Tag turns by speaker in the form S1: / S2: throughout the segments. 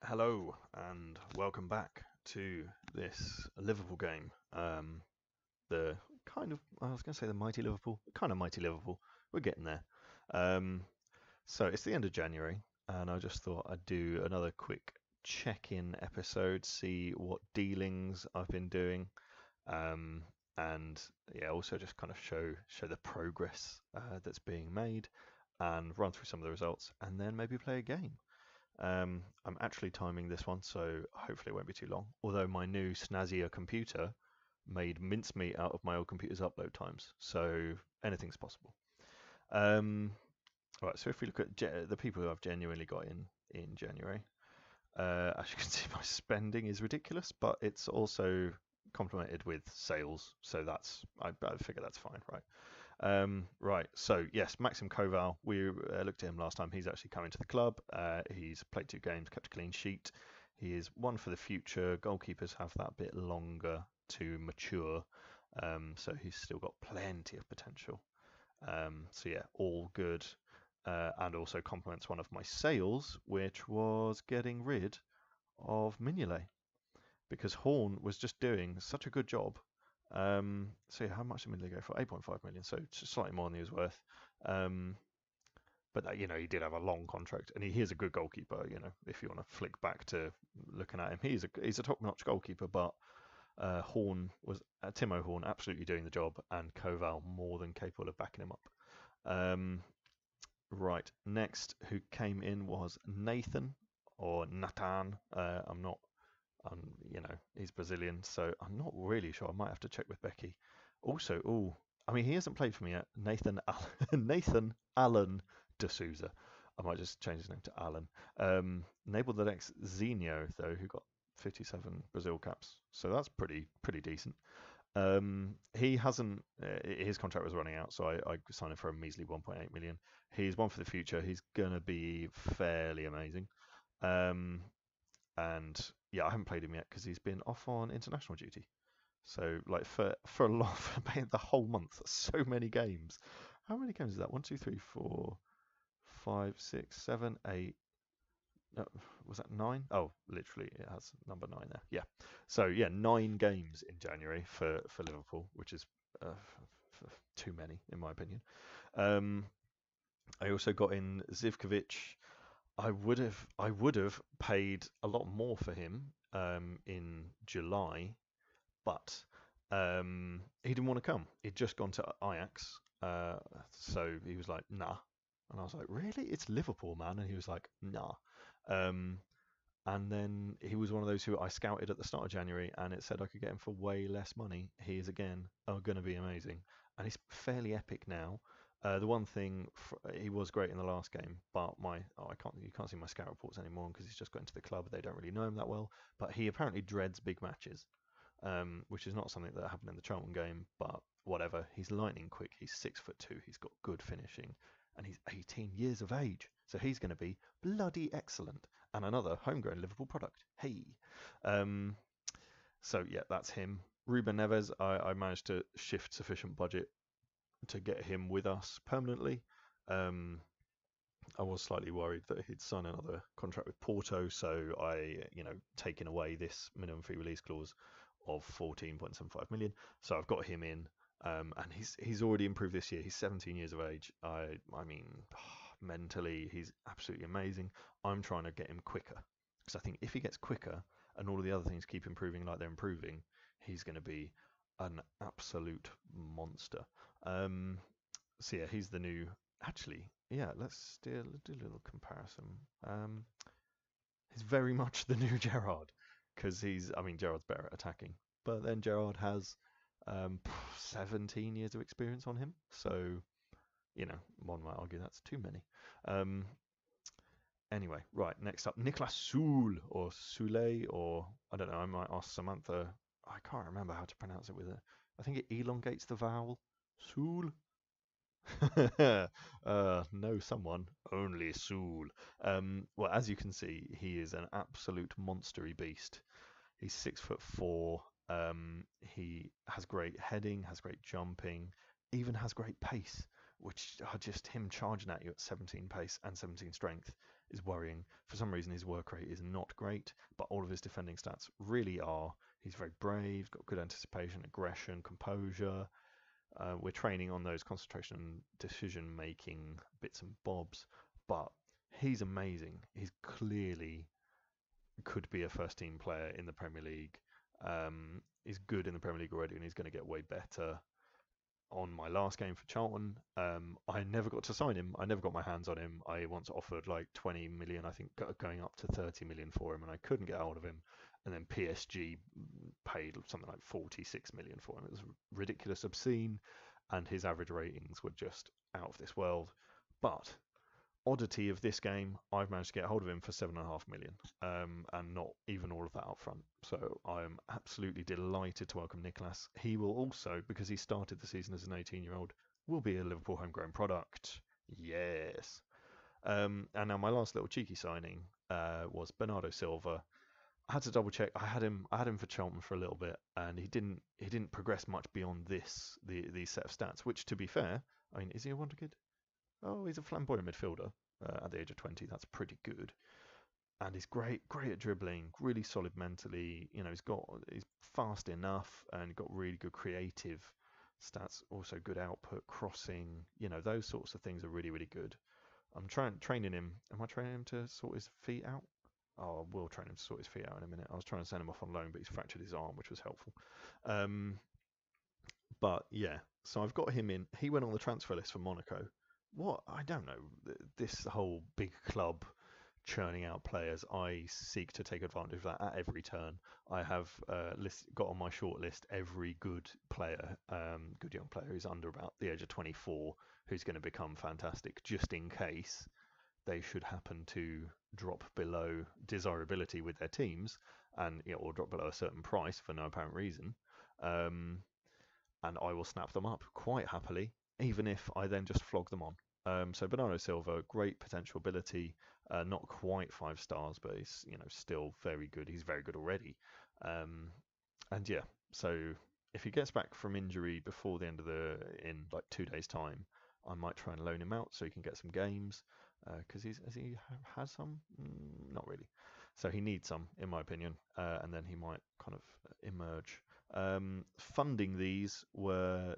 S1: Hello and welcome back to this Liverpool game. The kind of, I was going to say the mighty Liverpool, kind of mighty Liverpool. We're getting there. Um, so it's the end of January, and I just thought I'd do another quick check-in episode, see what dealings I've been doing, um, and yeah, also just kind of show the progress that's being made, and run through some of the results, and then maybe play a game. I'm actually timing this one, so hopefully it won't be too long. Although my new snazzier computer made mincemeat out of my old computer's upload times, so anything's possible. Um, right, so if we look at the people who I've genuinely got in January, as you can see, my spending is ridiculous, but it's also complemented with sales, so I figure that's fine, right? Right, so yes, Maxim Koval, we looked at him last time. He's actually coming to the club. He's played 2 games, kept a clean sheet. He is one for the future. Goalkeepers have that bit longer to mature, so he's still got plenty of potential. So yeah, all good. And also complements one of my sales, which was getting rid of Mignolet because Horn was just doing such a good job. So yeah, how much did Mignolet go for? 8.5 million, so just slightly more than he was worth. But he did have a long contract, and he is a good goalkeeper. If you want to flick back to looking at him, he's a top-notch goalkeeper. But Timo Horn absolutely doing the job, and Koval more than capable of backing him up. Right, next who came in was Nathan or Natan. I'm not he's Brazilian, so I'm not really sure. I might have to check with Becky. Also, he hasn't played for me yet. Nathan Allen de Souza. I might just change his name to Alan. Enabled the next Zinho though, who got 57 Brazil caps, so that's pretty decent. He hasn't. His contract was running out, so I signed him for a measly 1.8 million. He's one for the future. He's gonna be fairly amazing. Um, and yeah, I haven't played him yet because he's been off on international duty. So like for a lot for the whole month, so many games. How many games is that? One, two, three, four, five, six, seven, eight. No, was that 9? Oh, literally, it has number 9 there. Yeah. So yeah, 9 games in January for Liverpool, which is too many in my opinion. Um, I also got in Zivkovic. I would have paid a lot more for him in July, but he didn't want to come. He'd just gone to Ajax, so he was like, "Nah," and I was like, "Really? It's Liverpool, man." And he was like, "Nah." Um, and then he was one of those who I scouted at the start of January, and it said I could get him for way less money. He is again going to be amazing, and he's fairly epic now. The one thing he was great in the last game, but I can't you can't see my scout reports anymore because he's just got into the club. They don't really know him that well, but he apparently dreads big matches, which is not something that happened in the Charlton game. But whatever, he's lightning quick. He's 6'2". He's got good finishing, and he's 18 years of age, so he's going to be bloody excellent. And another homegrown Liverpool product. Hey, um, so yeah, that's him. Ruben Neves, I managed to shift sufficient budget to get him with us permanently. Um, I was slightly worried that he'd sign another contract with Porto, so taking away this minimum fee release clause of 14.75 million. So I've got him in, and he's already improved this year. He's 17 years of age. I mean, mentally, he's absolutely amazing. I'm trying to get him quicker because I think if he gets quicker and all of the other things keep improving like they're improving, he's going to be an absolute monster. Um, so yeah, he's the new. Actually, yeah, let's do a little comparison. Um, he's very much the new Gerrard because Gerrard's better at attacking, but then Gerrard has 17 years of experience on him, so one might argue that's too many. Um, anyway, right, next up, Niklas Sule or Sule, or I don't know, I might ask Samantha. I can't remember how to pronounce it with it. I think it elongates the vowel. Sule. No, someone. Only Soul. Well, as you can see, he is an absolute monstery beast. He's 6'4". He has great heading, has great jumping, even has great pace, which are just him charging at you at 17 pace and 17 strength is worrying. For some reason, his work rate is not great, but all of his defending stats really are. He's very brave, got good anticipation, aggression, composure. We're training on those concentration and decision-making bits and bobs, but he's amazing. He's clearly could be a first-team player in the Premier League. He's good in the Premier League already, and he's going to get way better. On my last game for Charlton, I never got to sign him. I never got my hands on him. I once offered like 20 million, I think, going up to 30 million for him, and I couldn't get hold of him. And then PSG paid something like 46 million for him. It was ridiculous, obscene, and his average ratings were just out of this world. But oddity of this game, I've managed to get hold of him for 7.5 million, and not even all of that up front. So I'm absolutely delighted to welcome Nicholas. He will also, because he started the season as an 18-year-old, will be a Liverpool homegrown product. Yes. And now my last little cheeky signing was Bernardo Silva. I had to double check. I had him for Charlton for a little bit, and he didn't progress much beyond these set of stats. Which, to be fair, I mean, is he a wonder kid? Oh, he's a flamboyant midfielder at the age of 20. That's pretty good. And he's great at dribbling, really solid mentally. You know, he's fast enough and got really good creative stats. Also good output, crossing. You know, those sorts of things are really, really good. I'm training him. Am I training him to sort his feet out? Oh, I will train him to sort his feet out in a minute. I was trying to send him off on loan, but he's fractured his arm, which was helpful. But yeah, so I've got him in. He went on the transfer list for Monaco. What? I don't know. This whole big club churning out players, I seek to take advantage of that at every turn. I have got on my short list every good player, good young player who's under about the age of 24, who's going to become fantastic, just in case they should happen to drop below desirability with their teams, and or drop below a certain price for no apparent reason. And I will snap them up quite happily, even if I then just flog them on. So Bernardo Silva, great potential ability, not quite 5 stars, but he's still very good. He's very good already, and yeah. So if he gets back from injury before the end of in like 2 days' time, I might try and loan him out so he can get some games, because he has some, not really. So he needs some, in my opinion, and then he might kind of emerge. Funding these were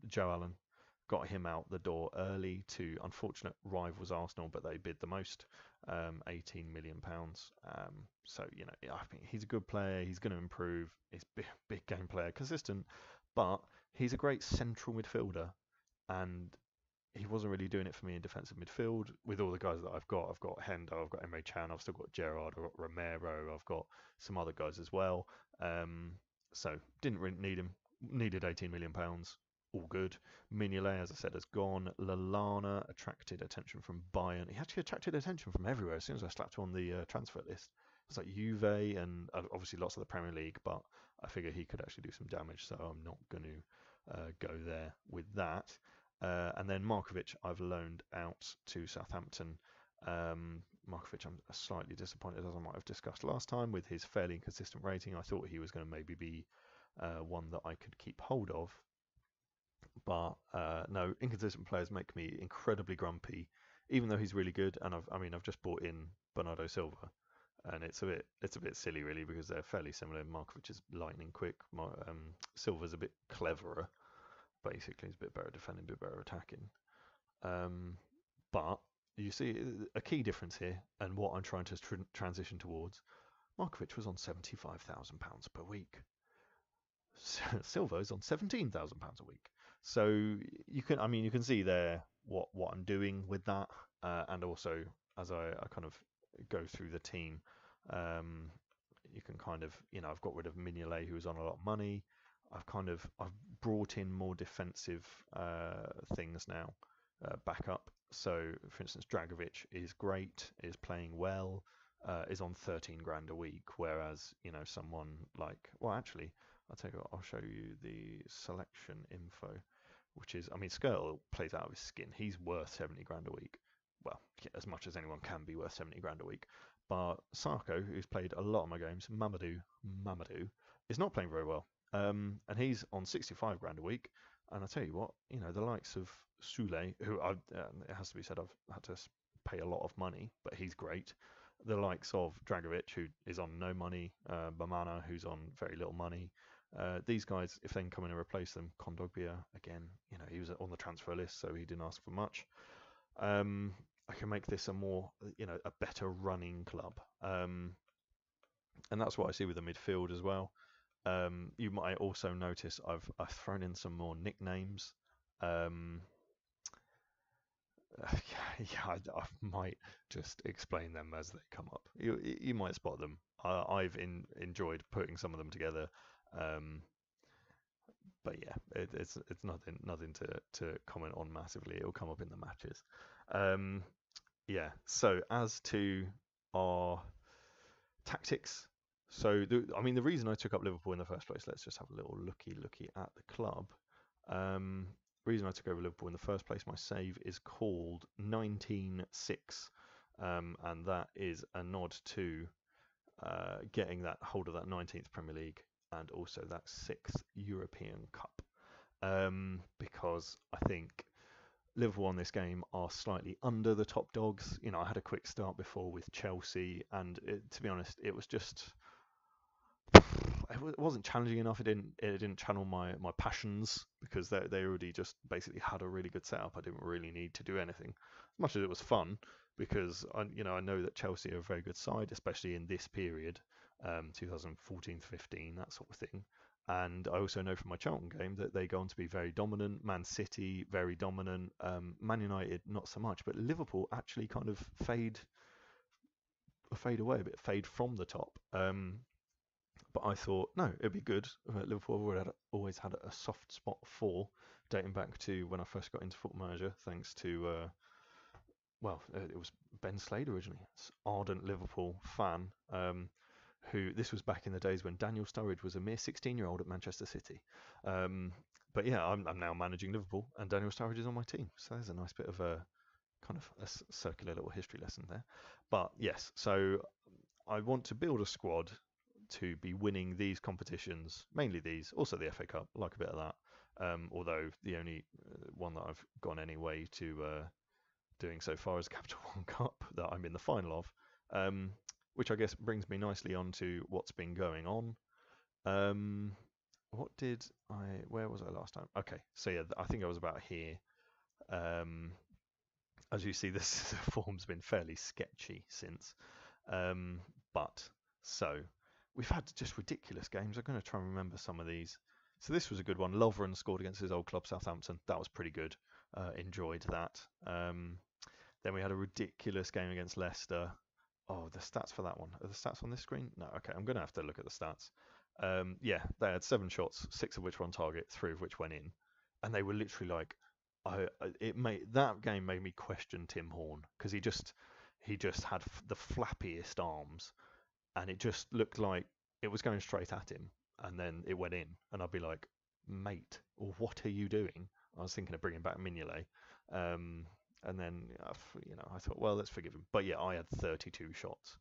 S1: Joe Allen. Got him out the door early to unfortunate rivals Arsenal, but they bid the most, £18 million. So I think he's a good player. He's going to improve. He's big game player, consistent, but he's a great central midfielder, and he wasn't really doing it for me in defensive midfield with all the guys that I've got. I've got Hendo, I've got Emre Can, I've still got Gerrard, I've got Romero, I've got some other guys as well. So didn't really need him. Needed £18 million. All good. Mignolet, as I said, has gone. Lallana attracted attention from Bayern. He actually attracted attention from everywhere as soon as I slapped him on the transfer list. It's like Juve and obviously lots of the Premier League, but I figure he could actually do some damage, so I'm not going to go there with that. And then Markovic, I've loaned out to Southampton. Markovic, I'm slightly disappointed, as I might have discussed last time, with his fairly inconsistent rating. I thought he was going to maybe be one that I could keep hold of. But no, inconsistent players make me incredibly grumpy, even though he's really good. And I've just bought in Bernardo Silva, and it's a bit silly really, because they're fairly similar. Markovic is lightning quick. Silva's a bit cleverer. Basically, he's a bit better defending, a bit better attacking. But you see a key difference here, and what I'm trying to transition towards. Markovic was on £75,000 per week. Silva is on £17,000 a week. So you can see there what I'm doing with that, and also as I kind of go through the team, you can kind of I've got rid of Mignolet, who was on a lot of money. I've brought in more defensive things now, back up. So for instance, Dragovic is great, is playing well, is on 13 grand a week, whereas someone like, well, actually, I'll tell you what, I'll show you the selection info, which is, Skirtle plays out of his skin. He's worth 70 grand a week. Well, as much as anyone can be worth 70 grand a week. But Sarko, who's played a lot of my games, Mamadou, is not playing very well. And he's on 65 grand a week. And I tell you what, the likes of Soulé, who it has to be said, I've had to pay a lot of money, but he's great. The likes of Dragovic, who is on no money, Bamana, who's on very little money. These guys, if they can come in and replace them, Kondogbia, again, he was on the transfer list, so he didn't ask for much. I can make this a more, a better running club. And that's what I see with the midfield as well. You might also notice I've thrown in some more nicknames. I might just explain them as they come up. You might spot them. I've enjoyed putting some of them together. But yeah, it's nothing to comment on massively. It'll come up in the matches. Yeah. So as to our tactics, the reason I took up Liverpool in the first place. Let's just have a little looky at the club. Reason I took over Liverpool in the first place, my save is called 19-6, and that is a nod to getting that hold of that 19th Premier League and also that 6th European Cup, because I think Liverpool on this game are slightly under the top dogs. I had a quick start before with Chelsea, and to be honest, it was just it wasn't challenging enough. It didn't channel my passions, because they already just basically had a really good setup. I didn't really need to do anything, as much as it was fun, because I know that Chelsea are a very good side, especially in this period, 2014-15, that sort of thing. And I also know from my Charlton game that they go on to be very dominant. Man City, very dominant. Man United, not so much. But Liverpool actually kind of fade away a bit, fade from the top. But I thought, no, it'd be good. Liverpool always had a soft spot for, dating back to when I first got into Football Manager, thanks to, it was Ben Slade originally. It's ardent Liverpool fan, this was back in the days when Daniel Sturridge was a mere 16-year-old at Manchester City. But yeah, I'm now managing Liverpool, and Daniel Sturridge is on my team. So there's a nice bit of a kind of a circular little history lesson there. But yes, so I want to build a squad to be winning these competitions, mainly these, also the FA Cup, like a bit of that. Although the only one that I've gone any way to doing so far is Capital One Cup that I'm in the final of, which I guess brings me nicely on to what's been going on. Where was I last time? Okay, so yeah, I think I was about here. As you see, this form's been fairly sketchy since. So we've had just ridiculous games. I'm going to try and remember some of these. So this was a good one. Lovren scored against his old club, Southampton. That was pretty good. Enjoyed that. Then we had a ridiculous game against Leicester. Oh, the stats for that one. Are the stats on this screen? No, okay. I'm going to have to look at the stats. Yeah, they had 7 shots, 6 of which were on target, 3 of which went in. And they were literally like, that game made me question Tim Horn, because he just had the flappiest arms, and it just looked like it was going straight at him, and then it went in, and I'd be like, mate, what are you doing? I was thinking of bringing back Mignolet, and then I thought, well, let's forgive him. But yeah, I had 32 shots,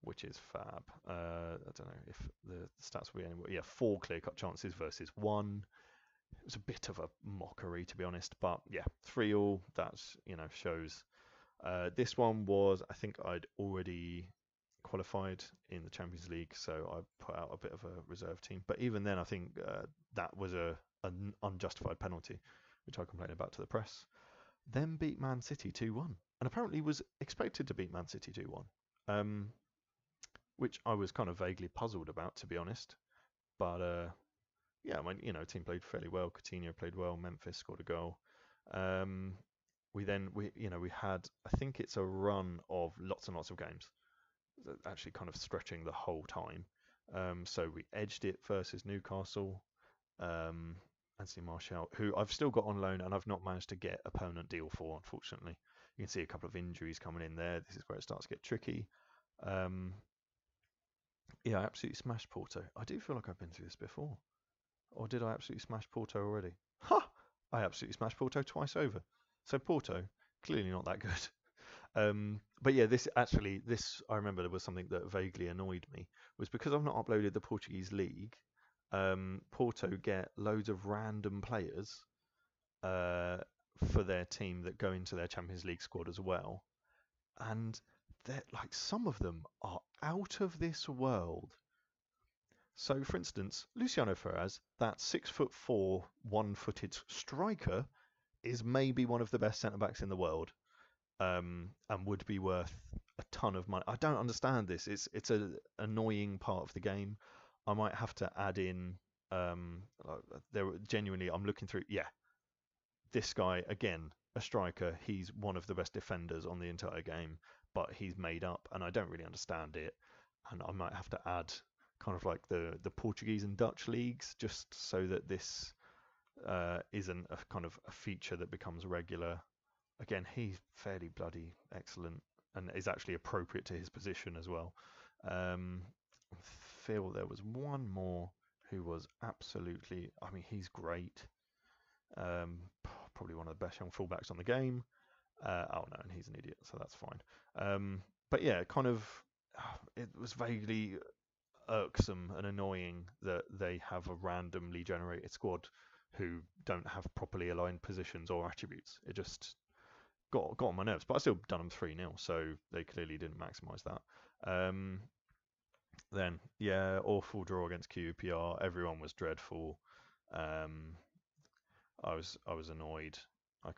S1: which is fab. I don't know if the stats will be anywhere. Yeah, 4 clear-cut chances versus 1. It was a bit of a mockery, to be honest, but yeah, 3-3. That's shows. This one was, I think I'd already qualified in the Champions League, so I put out a bit of a reserve team. But even then, I think that was an unjustified penalty, which I complained about to the press. Then beat Man City 2-1, and apparently was expected to beat Man City 2-1, which I was kind of vaguely puzzled about, to be honest. But yeah, team played fairly well. Coutinho played well. Memphis scored a goal. We had, I think it's a run of lots and lots of games, actually kind of stretching the whole time. So we edged it versus Newcastle. Anthony Martial, who I've still got on loan and I've not managed to get a permanent deal for, unfortunately. You can see a couple of injuries coming in there. This is where it starts to get tricky. Yeah, I absolutely smashed Porto. I do feel like I've been through this before. Or did I absolutely smash Porto already? Ha! I absolutely smashed Porto twice over. So Porto, clearly not that good. But yeah, this I remember there was something that vaguely annoyed me, was because I've not uploaded the Portuguese league. Porto get loads of random players for their team that go into their Champions League squad as well. and they're like some of them are out of this world. So, for instance, Luciano Ferraz, that 6'4", one-footed striker, is maybe one of the best centre backs in the world, and would be worth a ton of money. I don't understand this. It's an annoying part of the game. I might have to add in. There genuinely, I'm looking through. Yeah, this guy again, a striker. He's one of the best defenders on the entire game, but he's made up, and I don't really understand it. And I might have to add kind of like the Portuguese and Dutch leagues, just so that this isn't a kind of a feature that becomes regular. Again, he's fairly bloody excellent and is actually appropriate to his position as well. I feel there was one more who was absolutely, I mean, he's great. Probably one of the best young fullbacks on the game. Oh no, and he's an idiot, so that's fine. But yeah, kind of, it was vaguely irksome and annoying that they have a randomly generated squad who don't have properly aligned positions or attributes. It just got on my nerves, but I still done them 3-0, so they clearly didn't maximise that. Then, yeah, awful draw against QPR. Everyone was dreadful. I was annoyed. I'd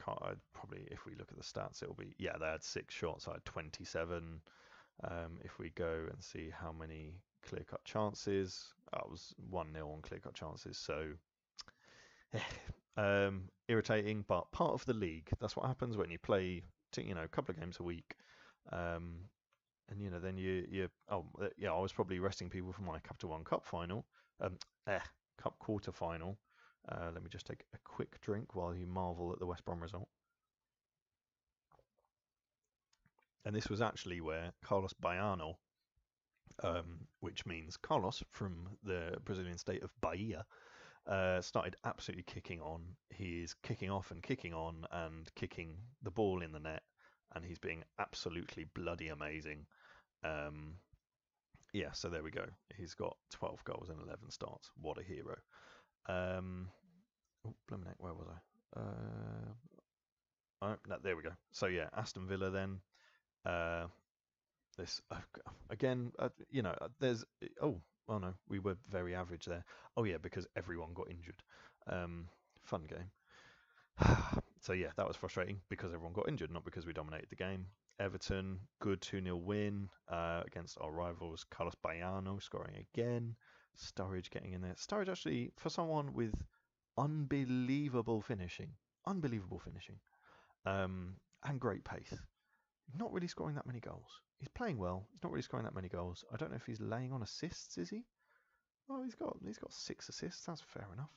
S1: probably, if we look at the stats, it'll be, yeah, they had 6 shots. I had 27. If we go and see how many clear-cut chances, that was 1-0 on clear-cut chances. So, irritating, but part of the league. That's what happens when you play, a couple of games a week. And then I was probably resting people for my Capital One Cup final, Cup quarter final. Let me just take a quick drink while you marvel at the West Brom result. And this was actually where Carlos Baiano, which means Carlos from the Brazilian state of Bahia, started absolutely kicking on. He's kicking off and kicking on and kicking the ball in the net, and he's being absolutely bloody amazing. Yeah, so there we go. He's got 12 goals and 11 starts. What a hero. Where was I? No, there we go. So yeah, Aston Villa then. This again, there's oh no, we were very average there. Oh yeah, because everyone got injured. Fun game. So yeah, that was frustrating because everyone got injured, not because we dominated the game. Everton, good 2-0 win against our rivals. Carlos Baiano scoring again. Sturridge getting in there. Sturridge actually, for someone with unbelievable finishing, and great pace, not really scoring that many goals. He's playing well. He's not really scoring that many goals. I don't know if he's laying on assists, is he? Oh, he's got 6 assists. That's fair enough.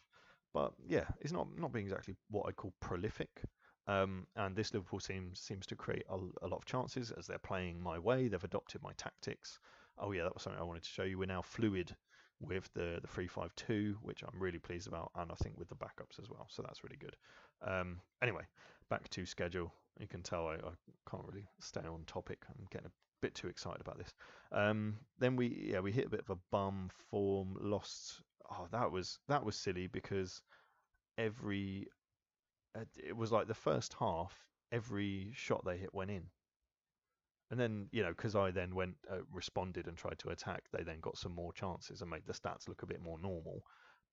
S1: But yeah, he's not being exactly what I'd call prolific. And this Liverpool team seems to create a lot of chances as they're playing my way. They've adopted my tactics. Oh yeah, that was something I wanted to show you. We're now fluid with the 3-5-2, which I'm really pleased about, and I think with the backups as well. So that's really good. Anyway, back to schedule. You can tell I can't really stay on topic. I'm getting a bit too excited about this. Then we hit a bit of a bum form, lost. Oh, that was silly because it was like the first half, every shot they hit went in. And then, because I then responded and tried to attack, they then got some more chances and made the stats look a bit more normal.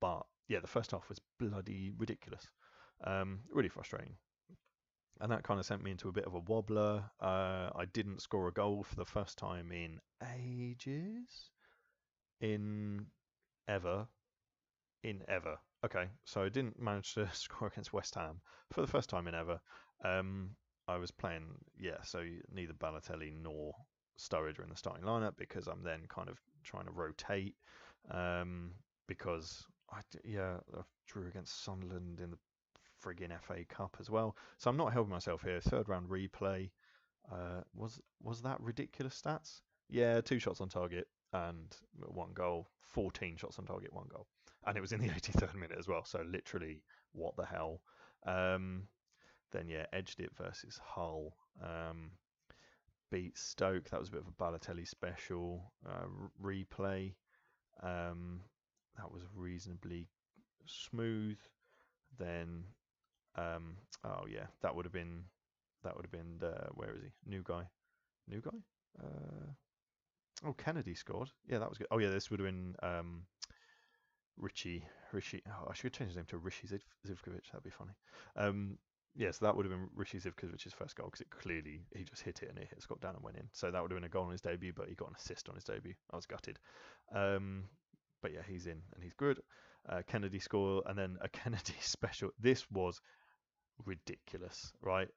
S1: But yeah, the first half was bloody ridiculous. Really frustrating. And that kind of sent me into a bit of a wobbler. I didn't score a goal for the first time in ages. In ever. Okay, so I didn't manage to score against West Ham for the first time in ever. I was playing, so neither Balotelli nor Sturridge are in the starting lineup because I'm then kind of trying to rotate because I drew against Sunderland in the friggin' FA Cup as well. So I'm not helping myself here. 3rd round replay. Was that ridiculous stats? Yeah, 2 shots on target and 1 goal. 14 shots on target, 1 goal. And it was in the 83rd minute as well. So literally, what the hell? Then edged it versus Hull. Beat Stoke. That was a bit of a Balotelli special. Replay. That was reasonably smooth. Then that would have been where is he? New guy. New guy. Oh, Kennedy scored. Yeah, that was good. Oh yeah, this would have been Richie. Oh, I should change his name to Rishi Zivkovic. That'd be funny. Yeah, so that would have been Rishi Zivkovic's first goal because he just hit it and it hit Scott down and went in. So that would have been a goal on his debut, but he got an assist on his debut. I was gutted. But yeah, he's in and he's good. Kennedy score and then a Kennedy special. This was ridiculous, right?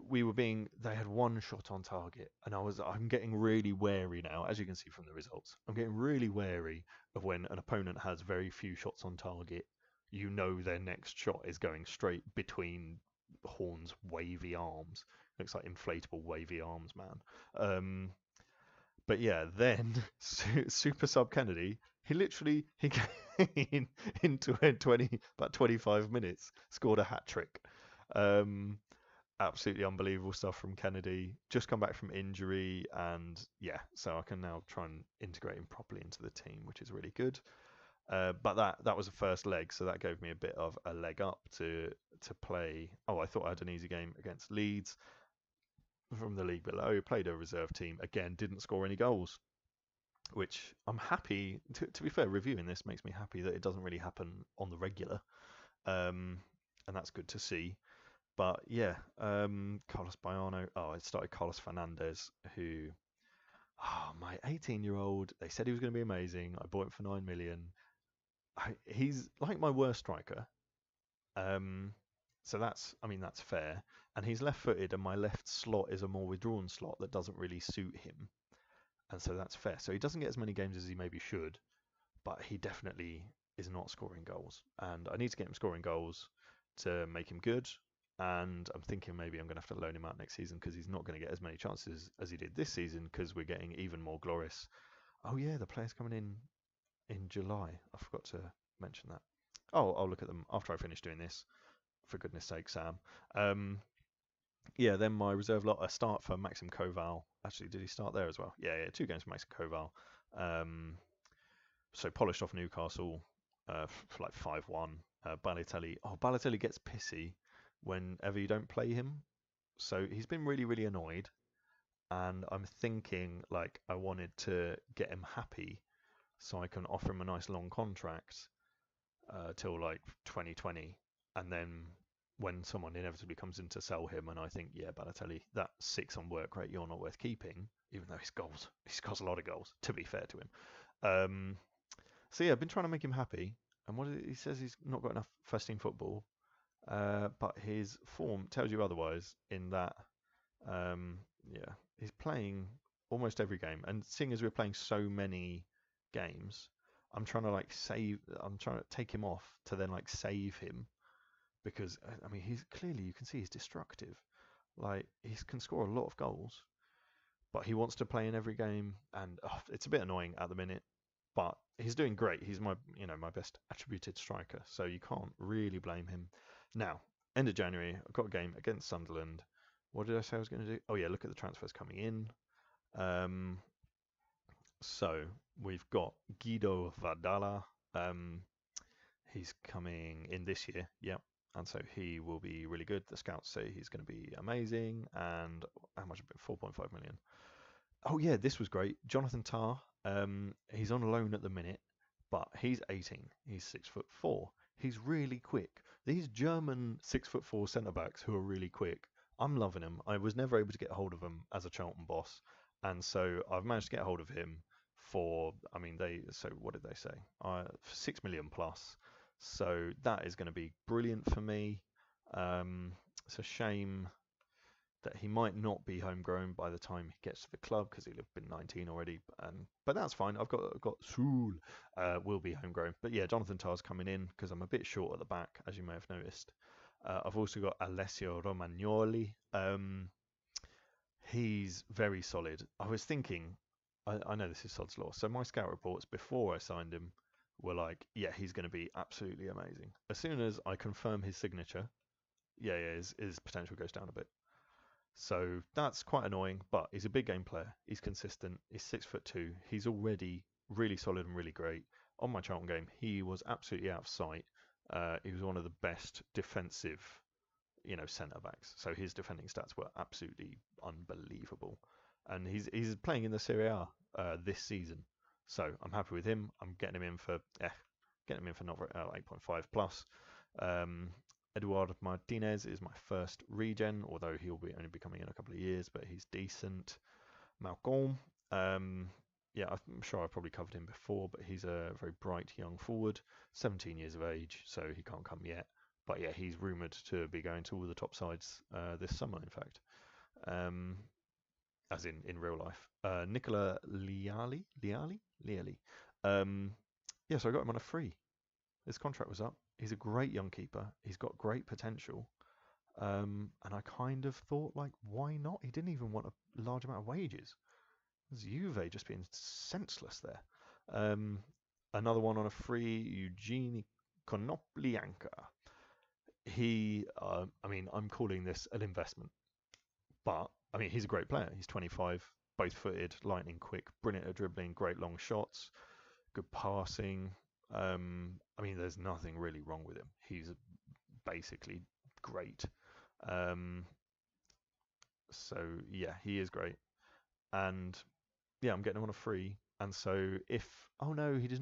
S1: We were being, they had one shot on target, and I'm getting really wary now, as you can see from the results. I'm getting really wary of when an opponent has very few shots on target. You know their next shot is going straight between Horn's wavy arms. Looks like inflatable wavy arms, man. But yeah, then Super Sub Kennedy, he came into about 25 minutes, scored a hat trick. Absolutely unbelievable stuff from Kennedy. Just come back from injury, and yeah, so I can now try and integrate him properly into the team, which is really good. But that was the first leg, so that gave me a bit of a leg up to play. Oh, I thought I had an easy game against Leeds from the league below. Played a reserve team again, didn't score any goals, which I'm happy. To be fair, reviewing this makes me happy that it doesn't really happen on the regular, and that's good to see. But yeah, Carlos Baiano. Oh, I started Carlos Fernandez, who, my 18-year-old. They said he was going to be amazing. I bought him for 9 million. He's like my worst striker. So that's fair. And he's left-footed, and my left slot is a more withdrawn slot that doesn't really suit him, and so that's fair. So he doesn't get as many games as he maybe should, but he definitely is not scoring goals, and I need to get him scoring goals to make him good. And I'm thinking maybe I'm going to have to loan him out next season because he's not going to get as many chances as he did this season because we're getting even more glorious. Oh yeah, the players coming in July. I forgot to mention that. Oh, I'll look at them after I finish doing this. For goodness sake, Sam. Yeah, then my reserve lot, a start for Maxim Koval. Actually, did he start there as well? Yeah, 2 games for Maxim Koval. So polished off Newcastle for like 5-1. Balotelli. Oh, Balotelli gets pissy whenever you don't play him. So he's been really, really annoyed. And I'm thinking like I wanted to get him happy so I can offer him a nice long contract till like 2020. And then when someone inevitably comes in to sell him, and I think, yeah, Balotelli, that 6 on work rate, you're not worth keeping, even though he scores a lot of goals, to be fair to him. So yeah, I've been trying to make him happy, and he says he's not got enough first team football, but his form tells you otherwise in that, yeah, he's playing almost every game, and seeing as we're playing so many games, I'm trying to take him off to then like save him because I mean he's clearly, you can see he's destructive. Like he can score a lot of goals, but he wants to play in every game, and it's a bit annoying at the minute. But he's doing great. He's my best attributed striker, so you can't really blame him. Now, end of January, I've got a game against Sunderland. What did I say I was going to do? Oh yeah, look at the transfers coming in. So we've got Guido Vadala. He's coming in this year. Yep. And so he will be really good. The scouts say he's going to be amazing. And how much? 4.5 million. Oh yeah, this was great. Jonathan Tah. He's on loan at the minute, but he's 18. He's 6'4". He's really quick. These German 6'4" centre backs who are really quick. I'm loving him. I was never able to get hold of him as a Charlton boss, and so I've managed to get hold of him for. I mean, what did they say? For 6 million plus. So that is going to be brilliant for me. It's a shame that he might not be homegrown by the time he gets to the club because he'll have been 19 already. But that's fine. I've got Sul will be homegrown. But yeah, Jonathan Tarr's coming in because I'm a bit short at the back, as you may have noticed. I've also got Alessio Romagnoli. He's very solid. I was thinking, I know this is sod's law. So my scout reports before I signed him were like, yeah, he's going to be absolutely amazing. As soon as I confirm his signature, his potential goes down a bit. So that's quite annoying, but he's a big game player. He's consistent. He's 6'2". He's already really solid and really great. On my Charlton game, he was absolutely out of sight. He was one of the best defensive, centre backs. So his defending stats were absolutely unbelievable. and he's playing in the Serie A this season. So I'm happy with him. I'm getting him in for getting him in for not 8.5 plus. Eduardo Martinez is my first regen, although he'll be only be coming in a couple of years, but he's decent. Malcolm, yeah, I'm sure I probably covered him before, but he's a very bright young forward, 17 years of age, so he can't come yet. But yeah, he's rumoured to be going to all the top sides this summer, in fact, as in real life. Nicola Liali. Yeah, so I got him on a free. His contract was up. He's a great young keeper. He's got great potential. And I kind of thought, like, why not? He didn't even want a large amount of wages. There's Juve just being senseless there. Another one on a free, Eugeni Konoplyanka. I mean, I'm calling this an investment. But, I mean, he's a great player. He's 25, both-footed, lightning quick, brilliant at dribbling, great long shots, good passing. I mean, there's nothing really wrong with him. He's basically great. So yeah, he is great, and yeah, I'm getting him on a free. And so if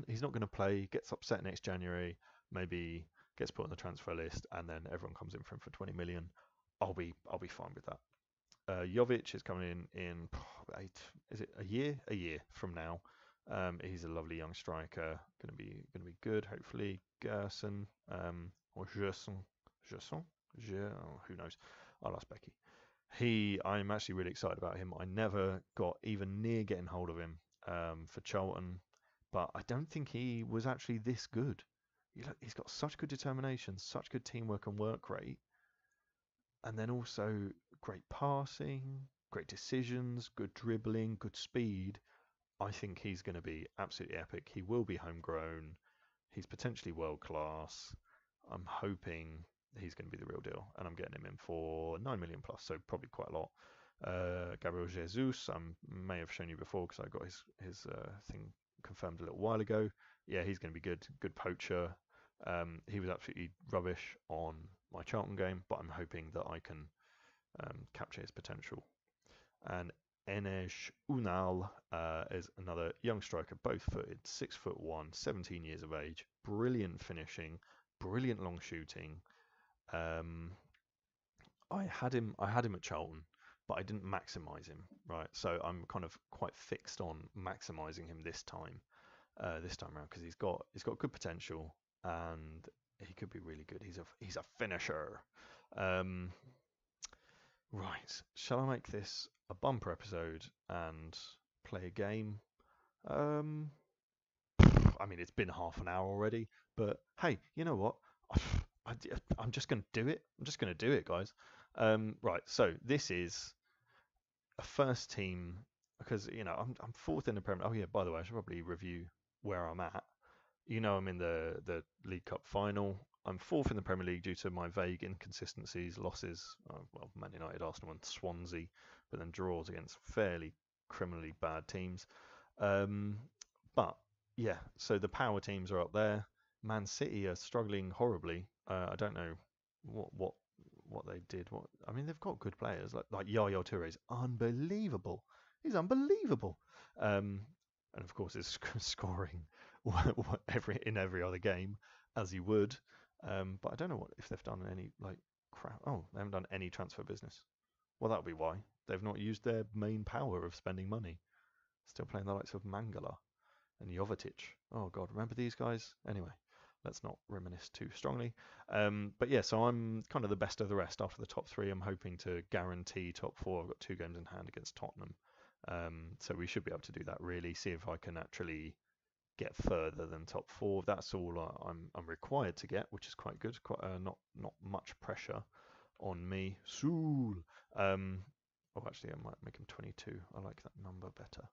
S1: he's not going to play, gets upset next January, maybe gets put on the transfer list, and then everyone comes in for him for 20 million, I'll be fine with that. Jovic is coming in is it a year from now. He's a lovely young striker, gonna be good, hopefully. Gerson, or Gerson, who knows? I'll ask Becky. I'm actually really excited about him. I never got even near getting hold of him for Charlton, but I don't think he was actually this good. He's got such good determination, such good teamwork and work rate, and then also great passing, great decisions, good dribbling, good speed. I think he's going to be absolutely epic. He will be homegrown. He's potentially world class. I'm hoping he's going to be the real deal, and I'm getting him in for 9 million plus, so probably quite a lot. Gabriel Jesus, I may have shown you before because I got his thing confirmed a little while ago. Yeah, he's going to be good. Good poacher. He was absolutely rubbish on my Charlton game, but I'm hoping that I can capture his potential. And Enej Unal is another young striker, both-footed, 6'1", 17 years of age, brilliant finishing, brilliant long shooting. I had him at Charlton, but I didn't maximise him, right? So I'm kind of quite fixed on maximising him this time around, because he's got good potential and he could be really good. He's a finisher. Right, shall I make this a bumper episode and play a game? I mean, it's been half an hour already, but hey, you know what? I'm just going to do it. I'm just going to do it, guys. Right, so this is a first team, because I'm fourth in the Premier. Oh yeah, by the way, I should probably review where I'm at. I'm in the League Cup final. I'm fourth in the Premier League due to my vague inconsistencies, losses. Well, Man United, Arsenal, and Swansea, but then draws against fairly criminally bad teams. But yeah, so the power teams are up there. Man City are struggling horribly. I don't know what they did. I mean, they've got good players like Yaya Toure is unbelievable. He's unbelievable. And of course, is scoring in every other game as he would. But I don't know if they've done any crap. Oh, they haven't done any transfer business. Well, that'll be why. They've not used their main power of spending money. Still playing the likes of Mangala and Jovetic. Oh God, remember these guys? Anyway, let's not reminisce too strongly. But yeah, so I'm kind of the best of the rest after the top three. I'm hoping to guarantee top four. I've got 2 games in hand against Tottenham. So we should be able to do that really. See if I can actually get further than top 4. That's all I'm required to get, which is quite good. Quite not much pressure on me. Sool. Actually, I might make him 22. I like that number better.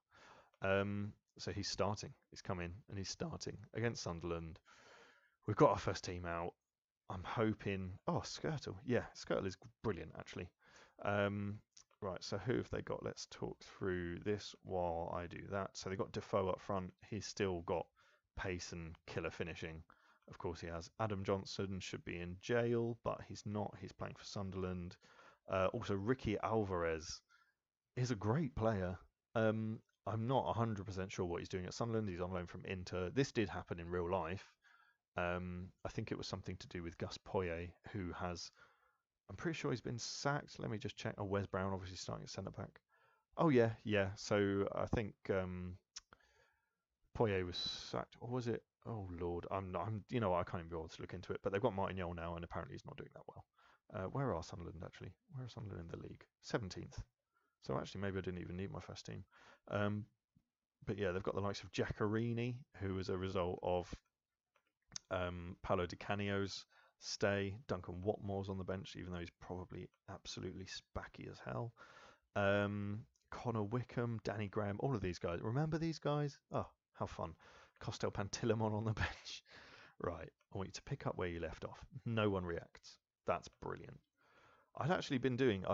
S1: So he's starting. He's come in and he's starting against Sunderland. We've got our first team out. I'm hoping. Oh, Skirtle. Yeah, Skirtle is brilliant actually. Right, so who have they got? Let's talk through this while I do that. So they've got Defoe up front. He's still got pace and killer finishing. Of course he has. Adam Johnson should be in jail, but he's not. He's playing for Sunderland. Also Ricky Alvarez. He's a great player. I'm not 100% sure what he's doing at Sunderland. He's on loan from Inter. This did happen in real life. I think it was something to do with Gus Poyet, who has, I'm pretty sure he's been sacked. Let me just check. Oh, Wes Brown obviously starting at centre back. Oh yeah, yeah. So I think Poyet was sacked, or was it? Oh Lord, I'm not. You know what? I can't even be able to look into it. But they've got Martignol now, and apparently he's not doing that well. Where are Sunderland actually? Where are Sunderland in the league? 17th. So actually, maybe I didn't even need my first team. Um, but yeah, they've got the likes of Giaccherini, who is a result of Paolo Di Canio's stay. Duncan Watmore's on the bench, even though he's probably absolutely spacky as hell. Connor Wickham, Danny Graham, all of these guys. Remember these guys? Oh, how fun. Costel Pantilimon on the bench. Right, I want you to pick up where you left off. No one reacts. That's brilliant. I'd actually been doing,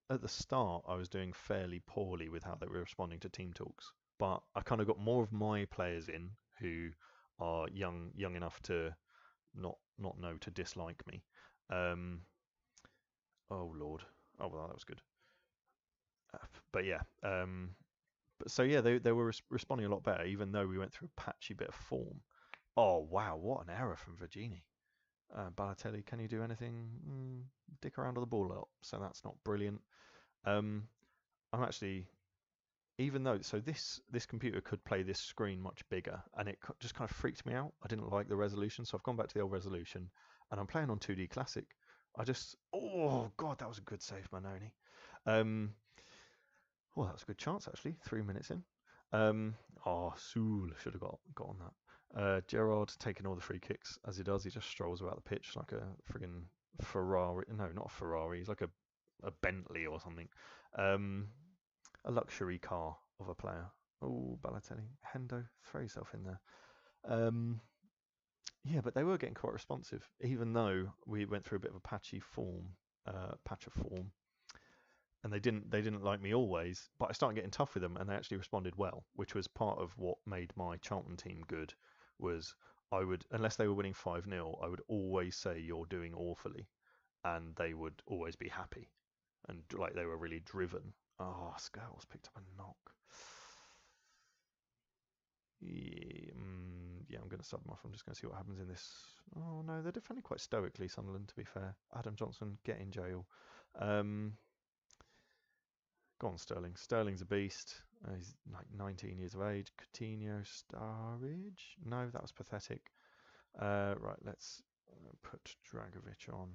S1: at the start, I was doing fairly poorly with how they were responding to team talks. But I kind of got more of my players in who are young enough to not know to dislike me. Oh Lord. Oh well, that was good. But yeah. So yeah, they were responding a lot better, even though we went through a patchy bit of form. Oh wow, what an error from Virginie. Balotelli, can you do anything? Dick around on the ball a lot, so that's not brilliant. I'm actually, even though, so this computer could play this screen much bigger, and it just kind of freaked me out. I didn't like the resolution, so I've gone back to the old resolution, and I'm playing on 2D Classic. Oh god, that was a good save, Manoni. Well, that was a good chance actually. 3 minutes in. Soul should have got on that. Gerard taking all the free kicks as he does. He just strolls about the pitch like a friggin' Ferrari. No, not a Ferrari. He's like a Bentley or something. A luxury car of a player. Oh, Balotelli, Hendo, throw yourself in there. Yeah, but they were getting quite responsive, even though we went through a bit of a patch of form, and they didn't like me always. But I started getting tough with them, and they actually responded well, which was part of what made my Charlton team good. Was I would, unless they were winning 5-0, I would always say you're doing awfully, and they would always be happy, and like they were really driven. Oh, Skirtles picked up a knock. Yeah, I'm going to sub them off. I'm just going to see what happens in this. Oh no, they're defending quite stoically, Sunderland, to be fair. Adam Johnson, get in jail. Go on, Sterling. Sterling's a beast. He's like 19 years of age. Coutinho, Starridge? No, that was pathetic. Right, let's put Dragovic on.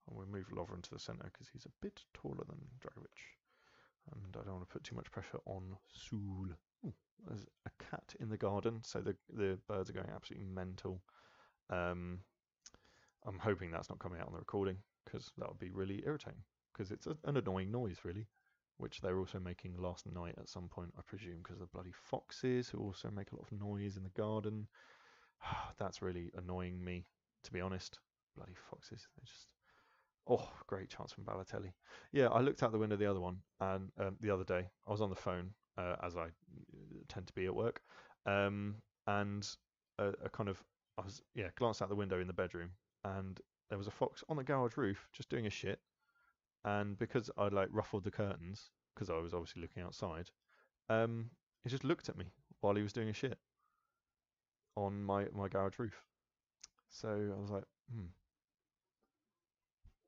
S1: And we'll move Lovren to the centre because he's a bit taller than Dragovic. And I don't want to put too much pressure on Soul. There's a cat in the garden, so the birds are going absolutely mental. I'm hoping that's not coming out on the recording because that would be really irritating because it's an annoying noise, really, which they were also making last night at some point, I presume, because of the bloody foxes who also make a lot of noise in the garden. That's really annoying me, to be honest. Bloody foxes, they just... Oh, great chance from Balotelli. Yeah, I looked out the window the other one, and the other day I was on the phone, as I tend to be at work, and a kind of I was glanced out the window in the bedroom, and there was a fox on the garage roof just doing a shit, and because I like ruffled the curtains because I was obviously looking outside, he just looked at me while he was doing a shit on my garage roof. So I was like,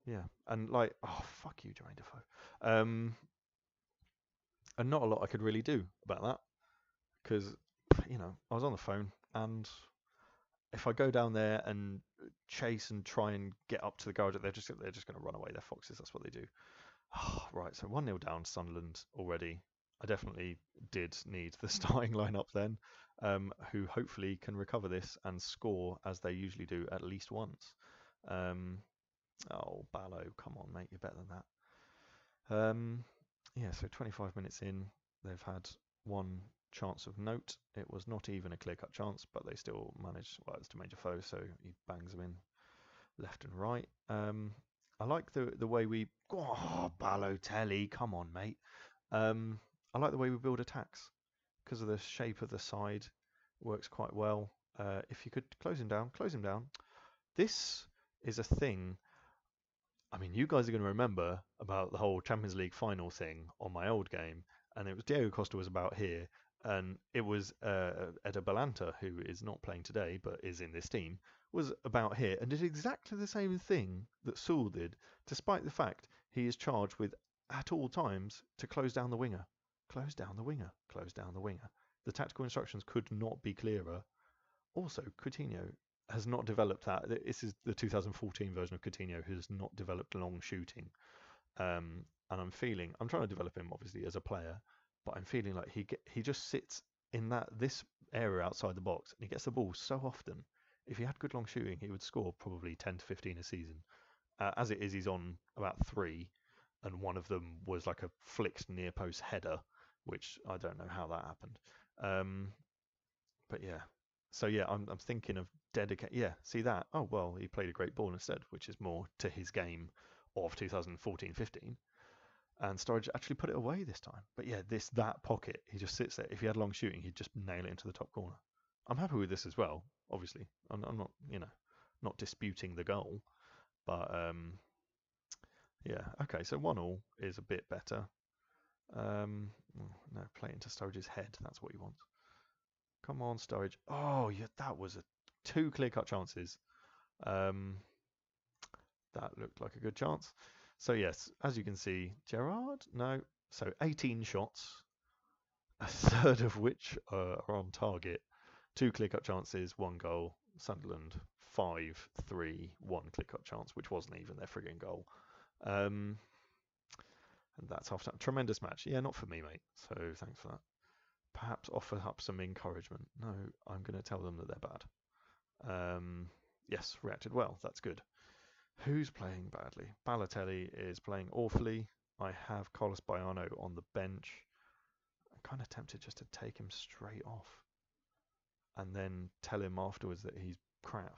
S1: yeah, and like, oh fuck you, Jermaine Defoe. And not a lot I could really do about that because I was on the phone, and if I go down there and chase and try and get up to the garage, they're just going to run away. They're foxes. That's what they do. Right, so 1-0 down Sunderland already. I definitely did need the starting lineup then, who hopefully can recover this and score as they usually do at least once. Oh, Ballo, come on, mate, you're better than that. Yeah, so 25 minutes in, they've had one chance of note. It was not even a clear-cut chance, but they still managed. Well, it's Jermaine Defoe, so he bangs them in left and right. I like the way we... Oh, Balotelli, come on, mate. I like the way we build attacks because of the shape of the side. Works quite well. If you could close him down, close him down. This is a thing. I mean, you guys are going to remember about the whole Champions League final thing on my old game, and it was Diego Costa was about here, and it was Eder Balanta, who is not playing today but is in this team, was about here and did exactly the same thing that Sewell did, despite the fact he is charged with at all times to close down the winger, close down the winger, close down the winger. The tactical instructions could not be clearer. Also, Coutinho has not developed that. This is the 2014 version of Coutinho who has not developed long shooting. And I'm trying to develop him obviously as a player, but I'm feeling like he just sits in this area outside the box and he gets the ball so often. If he had good long shooting, he would score probably 10 to 15 a season. As it is, he's on about 3, and one of them was like a flicked near post header, which I don't know how that happened. But yeah, so yeah, I'm thinking of dedicate. Yeah, see that? Oh well, he played a great ball instead, which is more to his game of 2014-15. And Sturridge actually put it away this time. But yeah, that pocket, he just sits there. If he had long shooting, he'd just nail it into the top corner. I'm happy with this as well. Obviously, I'm not not disputing the goal, but yeah, okay. So 1-1 is a bit better. No, play it into Sturridge's head. That's what he wants. Come on, Sturridge. Oh, yeah, that was 2 clear-cut chances. That looked like a good chance. So yes, as you can see, Gerrard, no. So 18 shots, a third of which are on target. 2 clear-cut chances, 1 goal. Sunderland 5-3, 1 clear-cut chance, which wasn't even their frigging goal. And that's half time. Tremendous match. Yeah, not for me, mate. So thanks for that. Perhaps offer up some encouragement. No, I'm going to tell them that they're bad. Yes, reacted well. That's good. Who's playing badly? Balotelli is playing awfully. I have Carlos Baiano on the bench. I'm kind of tempted just to take him straight off and then tell him afterwards that he's crap,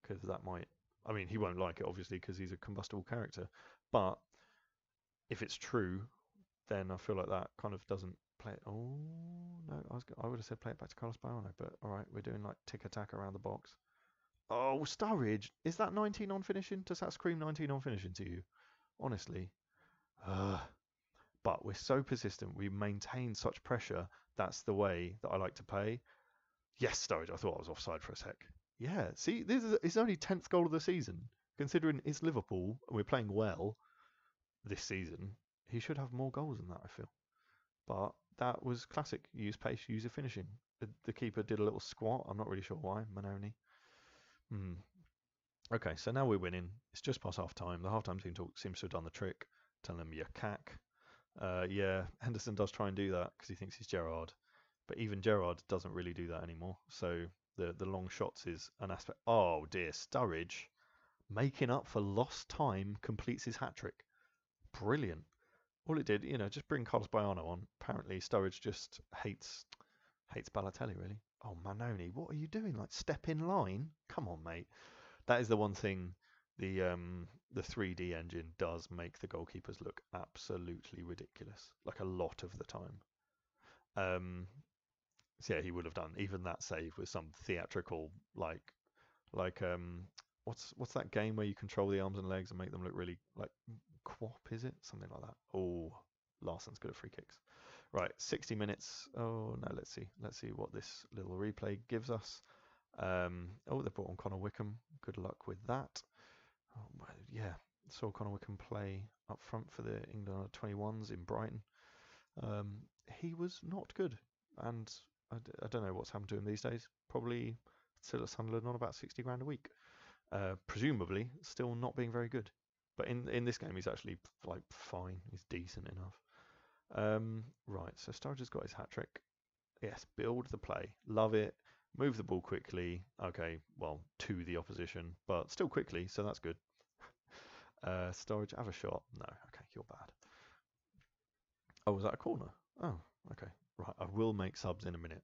S1: because that might... I mean, he won't like it, obviously, because he's a combustible character. But if it's true, then I feel like that kind of doesn't play it. Oh, no, I would have said play it back to Carlos Baiano, but all right, we're doing like tick-attack around the box. Oh, Sturridge, is that 19 on finishing? Does that scream 19 on finishing to you? Honestly. But we're so persistent. We maintain such pressure. That's the way that I like to play. Yes, Sturridge, I thought I was offside for a sec. Yeah, see, it's only 10th goal of the season. Considering it's Liverpool and we're playing well this season, he should have more goals than that, I feel. But that was classic. Use pace, use your finishing. The keeper did a little squat. I'm not really sure why. Manoni. Okay, so now we're winning. It's just past half time. The half time team talk seems to have done the trick. Telling them you're cack. Yeah, Henderson does try and do that because he thinks he's Gerrard. But even Gerrard doesn't really do that anymore. So the long shots is an aspect. Oh dear, Sturridge, making up for lost time, completes his hat trick. Brilliant. All it did, just bring Carlos Baiano on. Apparently Sturridge just hates Balotelli, really. Oh, Manoni, what are you doing? Like, step in line? Come on, mate. That is the one thing the 3D engine does make the goalkeepers look absolutely ridiculous, like a lot of the time. So yeah, he would have done even that save with some theatrical like what's that game where you control the arms and legs and make them look really like Quap, is it? Something like that. Oh, Larsson's good at free kicks. Right, 60 minutes. Oh no, let's see what this little replay gives us. Oh, they brought on Connor Wickham. Good luck with that. Oh, well, yeah, saw Connor Wickham play up front for the England 21s in Brighton. He was not good, and I don't know what's happened to him these days. Probably still at Sunderland on about 60 grand a week. Presumably still not being very good. But in this game he's actually like fine. He's decent enough. Right, so Sturridge has got his hat trick. Yes, build the play. Love it. Move the ball quickly. Okay, well, to the opposition, but still quickly, so that's good. Sturridge, have a shot. No, okay, you're bad. Oh, was that a corner? Oh, okay. Right, I will make subs in a minute.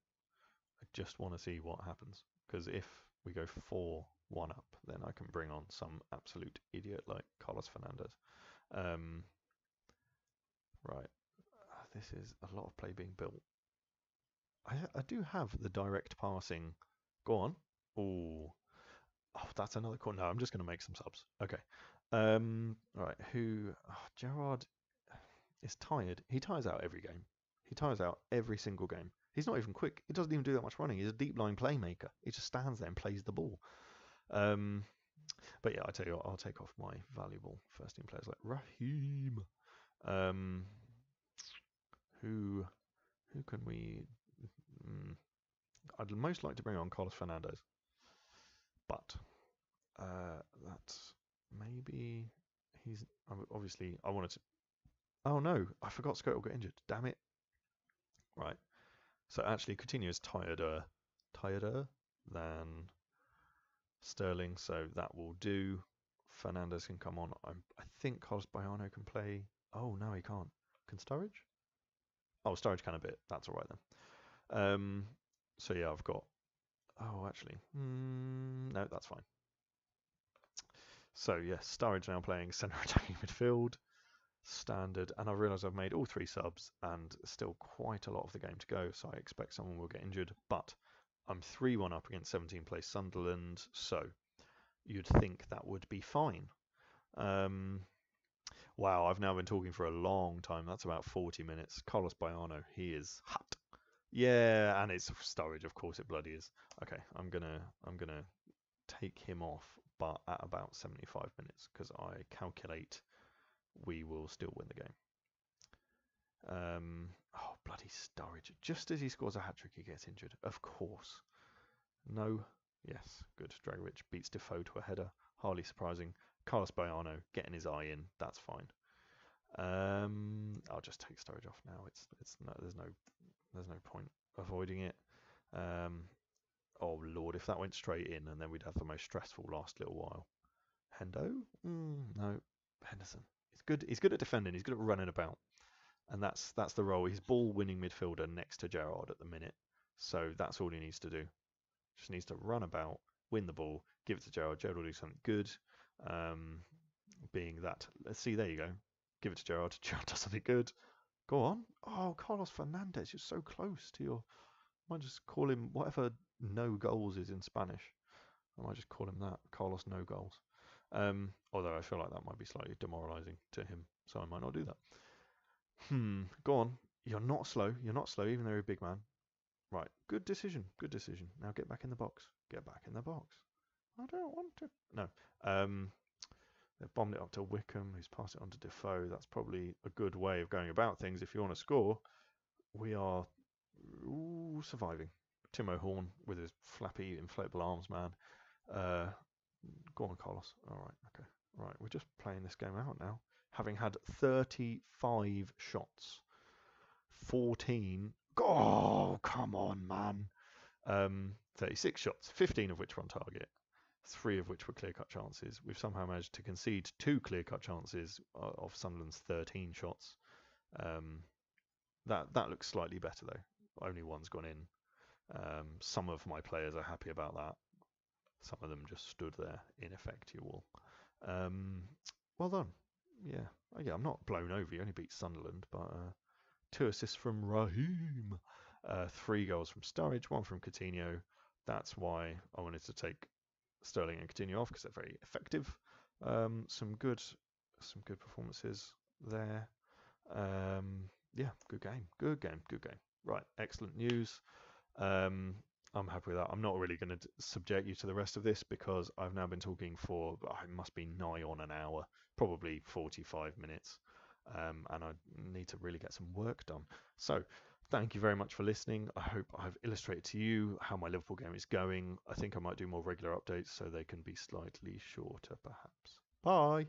S1: I just want to see what happens. Because if we go 4-1 up, then I can bring on some absolute idiot like Carlos Fernandez. Right. This is a lot of play being built. I do have the direct passing. Go on. Oh, that's another corner. No, I'm just going to make some subs. Okay. Right, Gerrard is tired. He tires out every game. He tires out every single game. He's not even quick. He doesn't even do that much running. He's a deep line playmaker. He just stands there and plays the ball. But yeah, I tell you what, I'll take off my valuable first team players like Raheem. Who can we? I'd most like to bring on Carlos Fernandez, but that's maybe he's obviously I wanted to. Oh no, I forgot Scotel got injured. Damn it. Right. So actually, Coutinho is tireder than Sterling, so that will do. Fernandez can come on. I think Carlos Baiano can play. Oh no, he can't. Can Sturridge? Oh, Sturridge can a bit. That's all right then. So yeah, I've got. Oh, actually, no, that's fine. So yes, Sturridge now playing centre attacking midfield, standard, and I realise I've made all 3 subs and still quite a lot of the game to go. So I expect someone will get injured, but I'm 3-1 up against 17th place Sunderland, so you'd think that would be fine. Wow, I've now been talking for a long time. That's about 40 minutes. Carlos Baiano, he is hot. Yeah, and it's Sturridge, of course it bloody is. Okay, I'm gonna take him off, but at about 75 minutes, because I calculate we will still win the game. Oh, bloody Sturridge. Just as he scores a hat-trick, he gets injured. Of course. No. Yes, good. Dragovic beats Defoe to a header. Hardly surprising. Carlos Baiano getting his eye in. That's fine. I'll just take Sturridge off now. There's no point avoiding it. Oh Lord, if that went straight in, and then we'd have the most stressful last little while. Hendo? No. Henderson. He's good at defending. He's good at running about, and that's the role. He's ball-winning midfielder next to Gerrard at the minute, so that's all he needs to do. Just needs to run about, win the ball, give it to Gerrard. Gerrard will do something good. Being that, let's see, there you go. Give it to Gerrard. Gerrard does something good. Go on. Oh, Carlos Fernandez, you're so close to your. I might just call him whatever no goals is in Spanish. I might just call him that. Carlos no goals. Although I feel like that might be slightly demoralising to him, so I might not do that. Go on. You're not slow, even though you're a big man. Right, good decision. Now get back in the box. Get back in the box. I don't want to. No. They've bombed it up to Wickham, who's passed it on to Defoe. That's probably a good way of going about things. If you want to score, we are surviving. Timo Horn with his flappy inflatable arms, man. Go on, Carlos. All right, okay. Right, we're just playing this game out now. Having had 35 shots, 14. Oh, come on, man. 36 shots, 15 of which were on target, 3 of which were clear-cut chances. We've somehow managed to concede 2 clear-cut chances of Sunderland's 13 shots. That looks slightly better, though. Only one's gone in. Some of my players are happy about that. Some of them just stood there, ineffectual. Well done. Yeah, I'm not blown over. You only beat Sunderland, but 2 assists from Raheem, 3 goals from Sturridge, 1 from Coutinho. That's why I wanted to take Sterling and Coutinho off, because they're very effective. Some good performances there. Yeah, good game. Right, excellent news. I'm happy with that. I'm not really going to subject you to the rest of this, because I've now been talking for, it must be nigh on an hour, probably 45 minutes. And I need to really get some work done. So thank you very much for listening. I hope I've illustrated to you how my Liverpool game is going. I think I might do more regular updates so they can be slightly shorter, perhaps. Bye.